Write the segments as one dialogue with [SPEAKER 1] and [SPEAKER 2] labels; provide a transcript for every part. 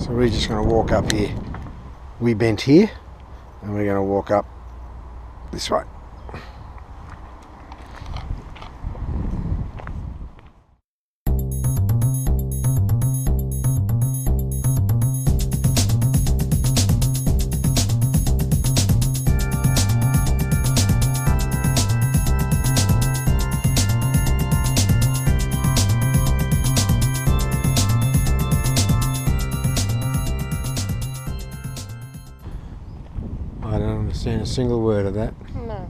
[SPEAKER 1] So we're just going to walk up here. We bent here and we're going to walk up this way. I don't understand a single word of that.
[SPEAKER 2] No.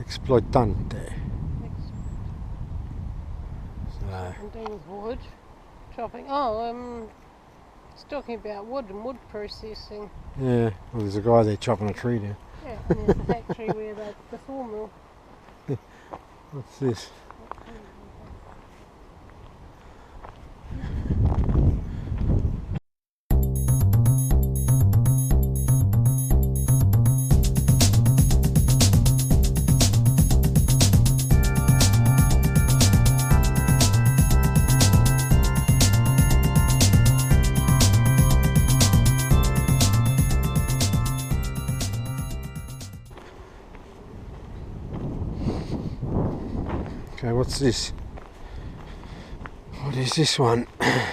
[SPEAKER 1] Exploitante. So,
[SPEAKER 2] I'm doing wood chopping. Oh, it's talking about wood and wood processing.
[SPEAKER 1] yeah, well, there's a guy there chopping a tree down.
[SPEAKER 2] Yeah, and there's the factory where the sawmill.
[SPEAKER 1] What's this? Okay, what's this? What is this one? I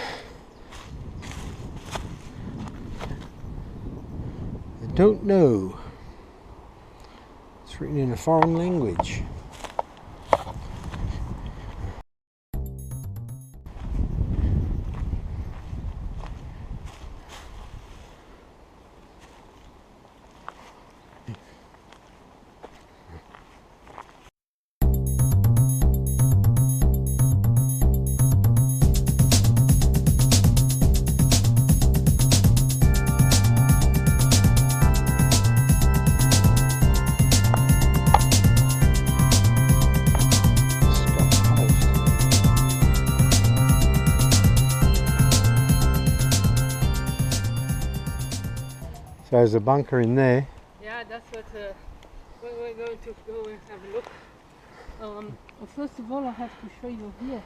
[SPEAKER 1] don't know. It's written in a foreign language. So there's a bunker in there.
[SPEAKER 2] Yeah, that's what we're going to go and have a look. Well, first of all, I have to show you here.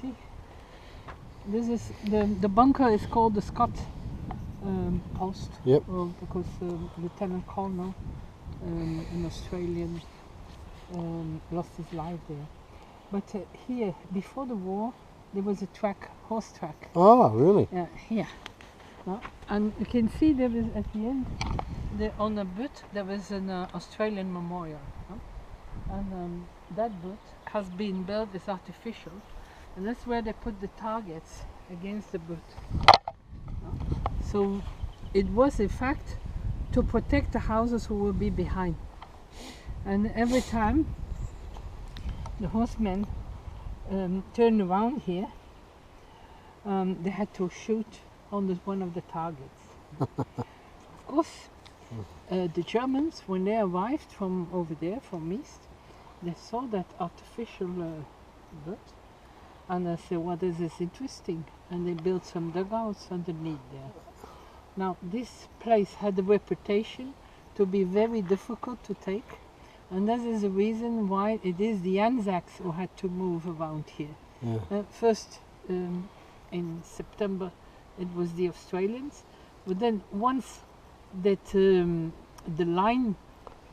[SPEAKER 2] See, this is the bunker is called the Scott post.
[SPEAKER 1] Yep.
[SPEAKER 2] Because Lieutenant Colonel, an Australian, lost his life there. But here, before the war, there was a track, horse track.
[SPEAKER 1] Oh, really?
[SPEAKER 2] Yeah, here. And you can see there is at the end, on the butt, there was an Australian memorial. And that butt has been built as artificial, and that's where they put the targets against the butt. So it was in fact to protect the houses who will be behind. And every time the horsemen turned around here, they had to shoot on one of the targets. Of course, the Germans, when they arrived from over there, from east, they saw that artificial butt, and they said, well, this is interesting, and they built some dugouts underneath there. Now, this place had a reputation to be very difficult to take, and that is the reason why it is the Anzacs who had to move around here.
[SPEAKER 1] Yeah.
[SPEAKER 2] First, in September, it was the Australians, but then once that the line,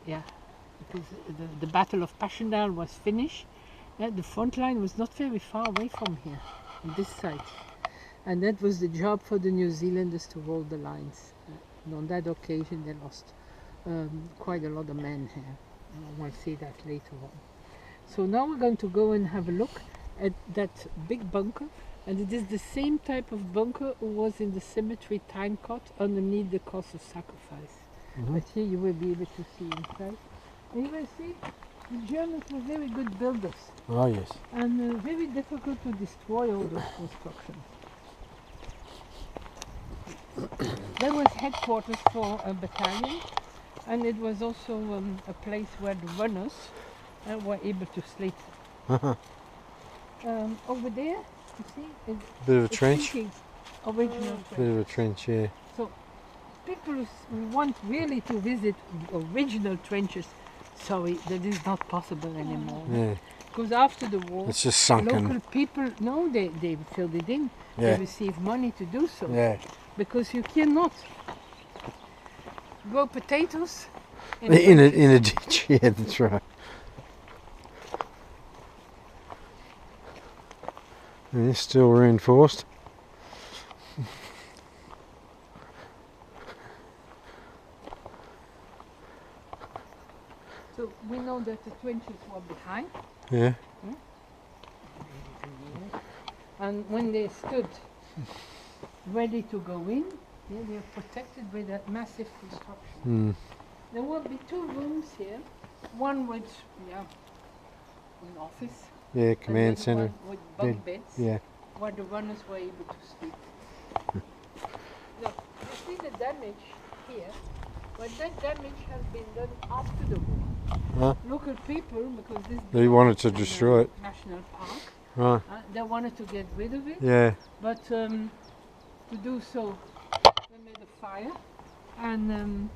[SPEAKER 2] because the Battle of Passchendaele was finished, the front line was not very far away from here, on this side. And that was the job for the New Zealanders to hold the lines. And on that occasion they lost quite a lot of men here. We'll see that later on. So now we're going to go and have a look at that big bunker. And it is the same type of bunker who was in the cemetery Tynecott underneath the cross of sacrifice.
[SPEAKER 1] Mm-hmm.
[SPEAKER 2] But here you will be able to see inside. And you will see the Germans were very good builders.
[SPEAKER 1] Oh, yes.
[SPEAKER 2] And very difficult to destroy all those constructions. That was headquarters for a battalion, and it was also a place where the runners were able to sleep. Over there, you see,
[SPEAKER 1] Bit of a trench.
[SPEAKER 2] Original trench.
[SPEAKER 1] Bit of a trench, yeah.
[SPEAKER 2] So people who want really to visit original trenches, sorry, that is not possible anymore.
[SPEAKER 1] Yeah.
[SPEAKER 2] Because after the war,
[SPEAKER 1] It's just sunken.
[SPEAKER 2] local people, no, they filled it in.
[SPEAKER 1] Yeah.
[SPEAKER 2] They received money to do so.
[SPEAKER 1] Yeah.
[SPEAKER 2] Because you cannot grow potatoes
[SPEAKER 1] In a ditch. Yeah, that's right. And it's still reinforced.
[SPEAKER 2] So we know that the trenches were behind.
[SPEAKER 1] Yeah.
[SPEAKER 2] And when they stood ready to go in, yeah, they were protected by that massive construction.
[SPEAKER 1] Mm.
[SPEAKER 2] There will be two rooms here, one with an office,
[SPEAKER 1] Yeah, command
[SPEAKER 2] another
[SPEAKER 1] centre.
[SPEAKER 2] one with bunk beds,
[SPEAKER 1] Yeah.
[SPEAKER 2] where the runners were able to sleep. Look, you see the damage here, but that damage has been done after the war.
[SPEAKER 1] Huh?
[SPEAKER 2] Local people, because this
[SPEAKER 1] They wanted to
[SPEAKER 2] belongs
[SPEAKER 1] destroy it.
[SPEAKER 2] National Park,
[SPEAKER 1] Right.
[SPEAKER 2] they wanted to get rid of it.
[SPEAKER 1] Yeah.
[SPEAKER 2] But to do so, they made a fire and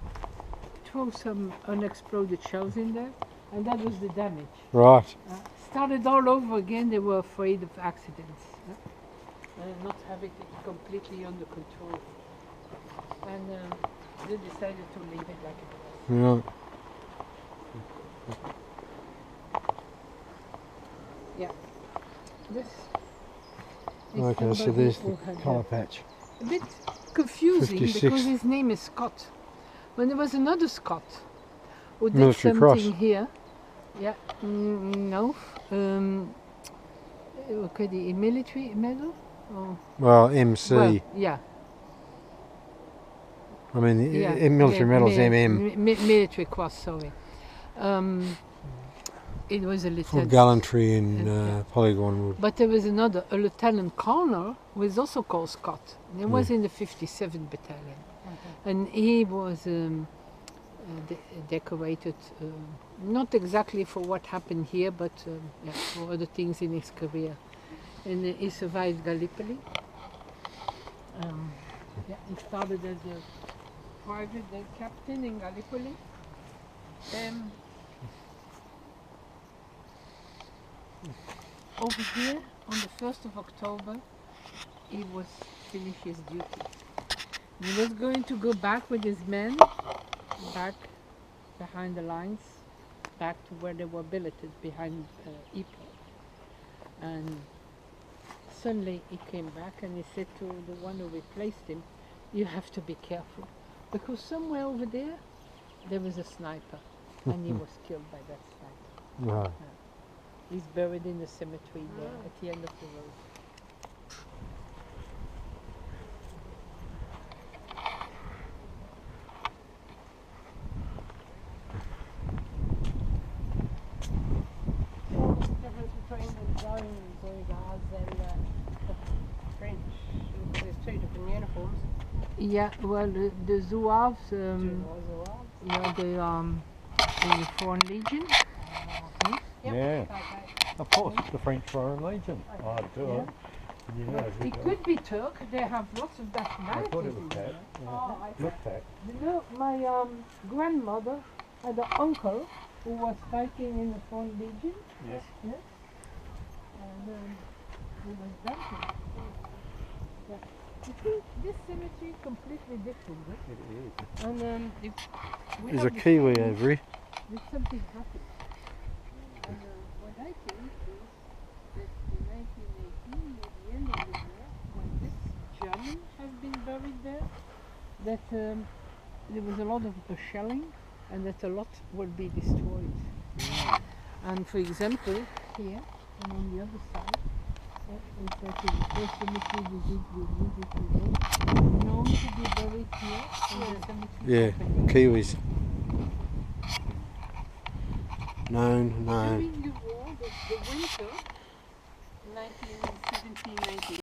[SPEAKER 2] throw some unexploded shells in there, and that was the damage.
[SPEAKER 1] Right.
[SPEAKER 2] Started all over again. They were afraid of accidents, not having it completely under control, and they decided to leave it like it was.
[SPEAKER 1] Right.
[SPEAKER 2] Yeah. This is
[SPEAKER 1] Okay, so
[SPEAKER 2] somebody
[SPEAKER 1] there's
[SPEAKER 2] who
[SPEAKER 1] the
[SPEAKER 2] had
[SPEAKER 1] colour patch.
[SPEAKER 2] a bit confusing
[SPEAKER 1] 56.
[SPEAKER 2] because his name is Scott. When there was another Scott who did
[SPEAKER 1] Military
[SPEAKER 2] something
[SPEAKER 1] cross.
[SPEAKER 2] here. Yeah, no. Okay, the military medal? Oh.
[SPEAKER 1] Well, MC.
[SPEAKER 2] Well, yeah.
[SPEAKER 1] I mean,
[SPEAKER 2] Yeah,
[SPEAKER 1] military medals,
[SPEAKER 2] mi-
[SPEAKER 1] MM.
[SPEAKER 2] military cross, sorry. It was a
[SPEAKER 1] For
[SPEAKER 2] lieutenant.
[SPEAKER 1] gallantry in
[SPEAKER 2] Yeah.
[SPEAKER 1] Polygon Wood.
[SPEAKER 2] But there was another, a lieutenant colonel, who is also called Scott. He was in the 57th Battalion. And he was decorated, not exactly for what happened here, but yeah, for other things in his career. And he survived Gallipoli. Yeah, he started as a private captain in Gallipoli. Over here, on the 1st of October, he was finished his duty. He was going to go back with his men, back behind the lines, back to where they were billeted behind Ypres. And suddenly he came back and he said to the one who replaced him, "You have to be careful, because somewhere over there was a sniper, and he was killed by that sniper."
[SPEAKER 1] Right.
[SPEAKER 2] He's buried in the cemetery there at the end of the road.
[SPEAKER 3] What's the difference between the Zouaves and the French? Because there's two different uniforms.
[SPEAKER 2] Yeah, well, the Zouaves,
[SPEAKER 3] Zouaves.
[SPEAKER 2] yeah, they in the Foreign Legion.
[SPEAKER 3] Yep.
[SPEAKER 4] Yeah,
[SPEAKER 3] Okay.
[SPEAKER 4] of course, the French Foreign Legion. I do
[SPEAKER 2] Yeah.
[SPEAKER 4] it. Yeah,
[SPEAKER 2] It could be Turk. They have lots of
[SPEAKER 4] I
[SPEAKER 2] nationalities.
[SPEAKER 4] thought it
[SPEAKER 2] in
[SPEAKER 4] was that.
[SPEAKER 2] there.
[SPEAKER 4] Yeah.
[SPEAKER 3] Oh, okay.
[SPEAKER 4] Looked at.
[SPEAKER 2] You know, my grandmother had an uncle who was fighting in the Foreign Legion.
[SPEAKER 4] Yes.
[SPEAKER 2] Yes. And he was dancing. Yeah. You see, this cemetery is completely different. Right?
[SPEAKER 4] It is.
[SPEAKER 2] And if we
[SPEAKER 1] There's
[SPEAKER 2] have
[SPEAKER 1] a
[SPEAKER 2] the
[SPEAKER 1] kiwi
[SPEAKER 2] feeling
[SPEAKER 1] over here.
[SPEAKER 2] that something happened. And what I think is that in 1918, at the end of the war, when this German has been buried there, that there was a lot of shelling and that a lot will be destroyed. And for example, here and on the other side, is that in the first cemetery we visited known to be buried here in the cemetery.
[SPEAKER 1] Yeah,
[SPEAKER 2] company.
[SPEAKER 1] kiwis. Known.
[SPEAKER 2] During the war, the winter, 1917-1918,